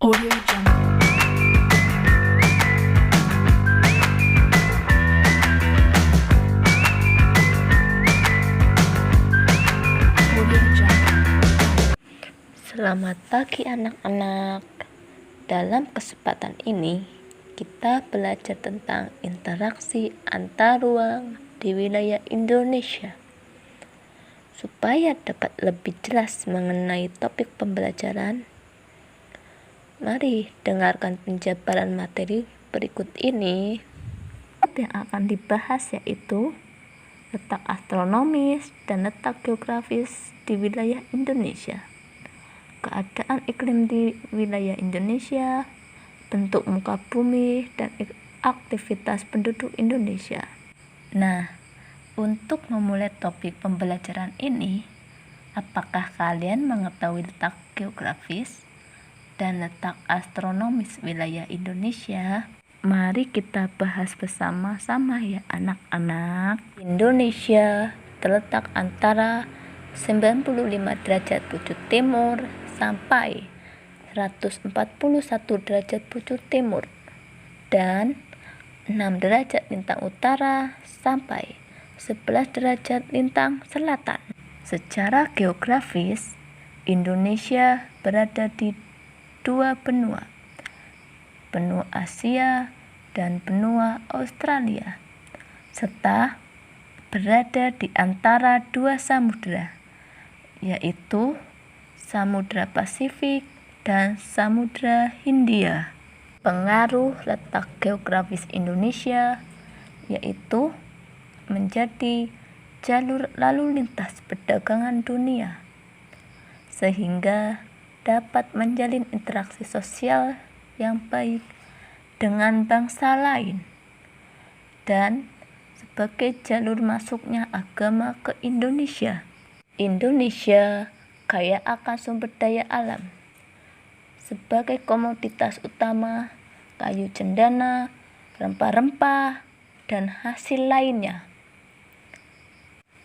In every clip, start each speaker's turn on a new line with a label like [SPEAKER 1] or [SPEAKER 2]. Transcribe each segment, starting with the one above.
[SPEAKER 1] Audio Jungle. Audio Jungle.
[SPEAKER 2] Selamat pagi anak-anak. Dalam kesempatan ini, kita belajar tentang interaksi antar ruang di wilayah Indonesia. Supaya dapat lebih jelas mengenai topik pembelajaran, mari dengarkan penjabaran materi berikut ini. Topik yang akan dibahas yaitu letak astronomis dan letak geografis di wilayah Indonesia, keadaan iklim di wilayah Indonesia, bentuk muka bumi, dan aktivitas penduduk Indonesia. Nah, untuk memulai topik pembelajaran ini, apakah kalian mengetahui letak geografis dan letak astronomis wilayah Indonesia? Mari kita bahas bersama-sama ya anak-anak. Indonesia terletak antara 95 derajat bujur timur sampai 141 derajat bujur timur dan 6 derajat lintang utara sampai 11 derajat lintang selatan. Secara geografis, Indonesia berada di dua benua, benua Asia dan benua Australia, serta berada di antara dua samudra, yaitu Samudra Pasifik dan Samudra Hindia. Pengaruh letak geografis Indonesia yaitu menjadi jalur lalu lintas perdagangan dunia, sehingga dapat menjalin interaksi sosial yang baik dengan bangsa lain, dan sebagai jalur masuknya agama ke Indonesia. Indonesia kaya akan sumber daya alam. Sebagai komoditas utama, kayu cendana, rempah-rempah, dan hasil lainnya.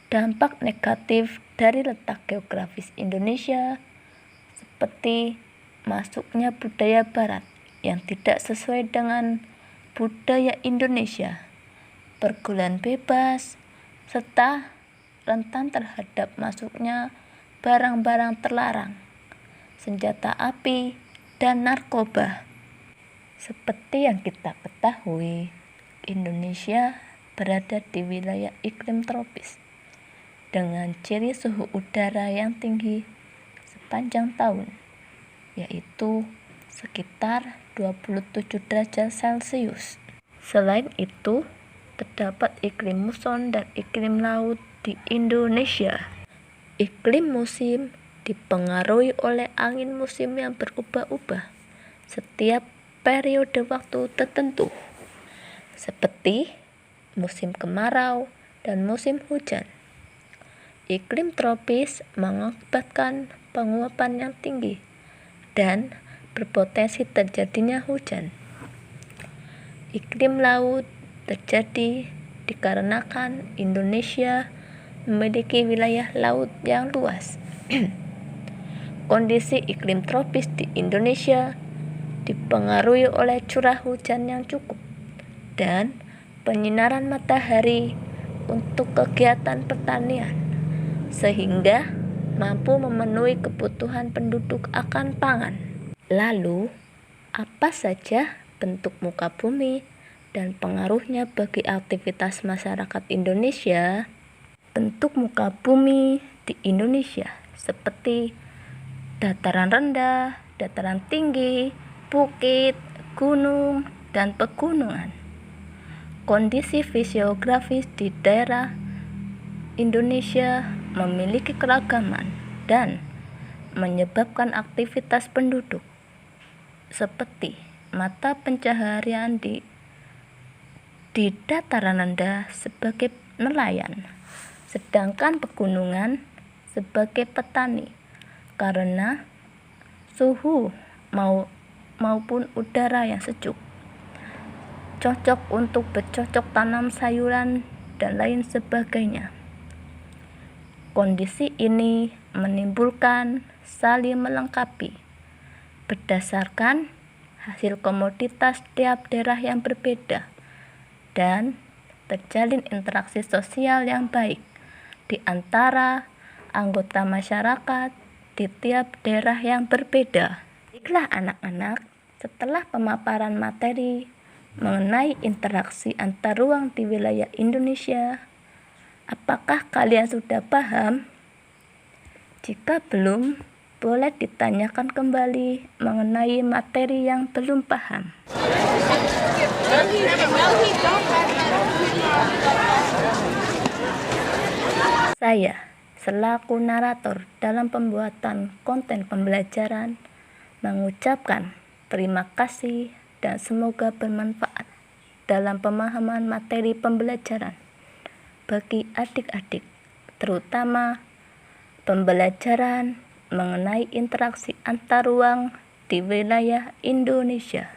[SPEAKER 2] Dampak negatif dari letak geografis Indonesia seperti masuknya budaya barat yang tidak sesuai dengan budaya Indonesia, pergaulan bebas, serta rentan terhadap masuknya barang-barang terlarang, senjata api, dan narkoba. Seperti yang kita ketahui, Indonesia berada di wilayah iklim tropis dengan ciri suhu udara yang tinggi sepanjang tahun, yaitu sekitar 27 derajat Celcius. Selain itu, terdapat iklim muson dan iklim laut di Indonesia. Iklim musim dipengaruhi oleh angin musim yang berubah-ubah setiap periode waktu tertentu, seperti musim kemarau dan musim hujan. Iklim tropis mengakibatkan penguapan yang tinggi dan berpotensi terjadinya hujan. Iklim laut terjadi dikarenakan Indonesia memiliki wilayah laut yang luas. Kondisi iklim tropis di Indonesia dipengaruhi oleh curah hujan yang cukup dan penyinaran matahari untuk kegiatan pertanian, sehingga mampu memenuhi kebutuhan penduduk akan pangan. Lalu, apa saja bentuk muka bumi dan pengaruhnya bagi aktivitas masyarakat Indonesia? Bentuk muka bumi di Indonesia seperti dataran rendah, dataran tinggi, bukit, gunung, dan pegunungan. Kondisi fisiografis di daerah Indonesia memiliki keragaman dan menyebabkan aktivitas penduduk seperti mata pencaharian di dataran rendah sebagai nelayan, sedangkan pegunungan sebagai petani karena suhu maupun udara yang sejuk, cocok untuk bercocok tanam sayuran dan lain sebagainya. Kondisi ini menimbulkan saling melengkapi berdasarkan hasil komoditas tiap daerah yang berbeda dan terjalin interaksi sosial yang baik di antara anggota masyarakat di tiap daerah yang berbeda. Baiklah anak-anak, setelah pemaparan materi mengenai interaksi antar ruang di wilayah Indonesia, apakah kalian sudah paham? Jika belum, boleh ditanyakan kembali mengenai materi yang belum paham. Saya, selaku narator dalam pembuatan konten pembelajaran, mengucapkan terima kasih dan semoga bermanfaat dalam pemahaman materi pembelajaran bagi adik-adik, terutama pembelajaran mengenai interaksi antar ruang di wilayah Indonesia.